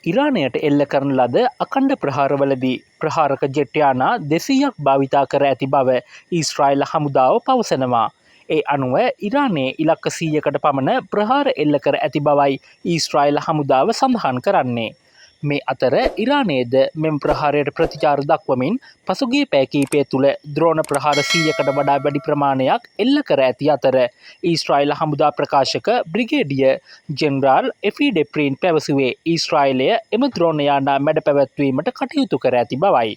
ඉරානයට එල්ල කරන ලද අකණ්ඩ ප්‍රහාරවලදී ප්‍රහාරක ජෙට් යානා 200ක් භාවිතා කර ඇති බව ඊශ්‍රායල් හමුදාව පවසනවා. ඒ අනුව ඉරානයේ ඉලක්ක 100කට පමණ ප්‍රහාර එල්ල කර ඇති බවයි ඊශ්‍රායල් හමුදාව සඳහන් කරන්නේ. මේ අතර ඉරානයේද මෙම ප්‍රහාරයට ප්‍රතිචාර දක්වමින් පසුගිය පැය කිහිපය තුළ ද්‍රෝණ ප්‍රහාර 100කට වඩා වැඩි ප්‍රමාණයක් එල්ල කර ඇති අතර ඊශ්‍රායල් හමුදා ප්‍රකාශක බ්‍රිගේඩියර් ජෙනරාල් එෆී ඩෙප්‍රීන් පැවසුවේ ඊශ්‍රායලය එම ද්‍රෝණ යානා මැඩ පැවැත්වීමට කටයුතු කර ඇති බවයි.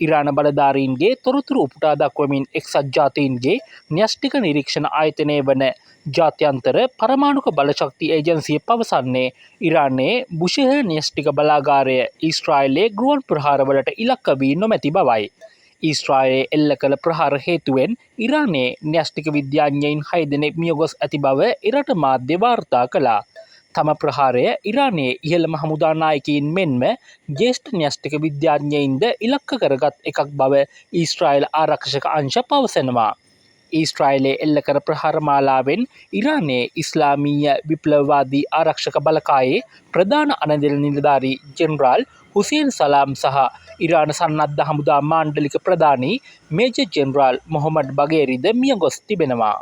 ඉරාන බලධාරීන්ගේ තොරතුරු උපුටා දක්වමින් එක්සත් ජාතීන්ගේ න්‍යෂ්ටික නිරීක්ෂණ ආයතනය වන ජාත්‍යන්තර පරමාණුක බලශක්ති ඒජන්සිය පවසන්නේ ඉරානයේ බුෂෙහර් න්‍යෂ්ටික බලාගාරය ඊශ්‍රායලයේ ගෘවන් ප්‍රහාරවලට ඉලක්ක වී නොමැති බවයි. ඊශ්‍රායලයේ එල්ල කළ ප්‍රහාර හේතුවෙන් ඉරානයේ න්‍යෂ්ටික විද්‍යාඥයින් 6 දෙනෙක් මියගොස් ඇති බව එරට මාධ්‍ය වාර්තා කළා. තම ප්‍රහාරය ඉරානයේ ඉහළම හමුදා නායකයින් මෙන්ම ජ්‍යෙෂ්ඨ න්‍යෂ්ටික විද්‍යාඥයින්ද ඉලක්ක කරගත් එකක් බව ඊශ්‍රායල් ආරක්ෂක අංශ පවසනවා. ඊශ්‍රායලයේ එල්ල කර ප්‍රහාර මාලාවෙන් ඉරානයේ ඉස්ලාමීය විප්ලවවාදී ආරක්ෂක බලකායේ ප්‍රධාන අනදෙල් නිලධාරී ජෙනරාල් හුසේන් සලාම් සහ ඉරාන සන්නද්ධ හමුදා මාණ්ඩලික ප්‍රධානී මේජර් ජෙනරාල් මොහොමඩ් බගේරිද මියගොස් තිබෙනවා.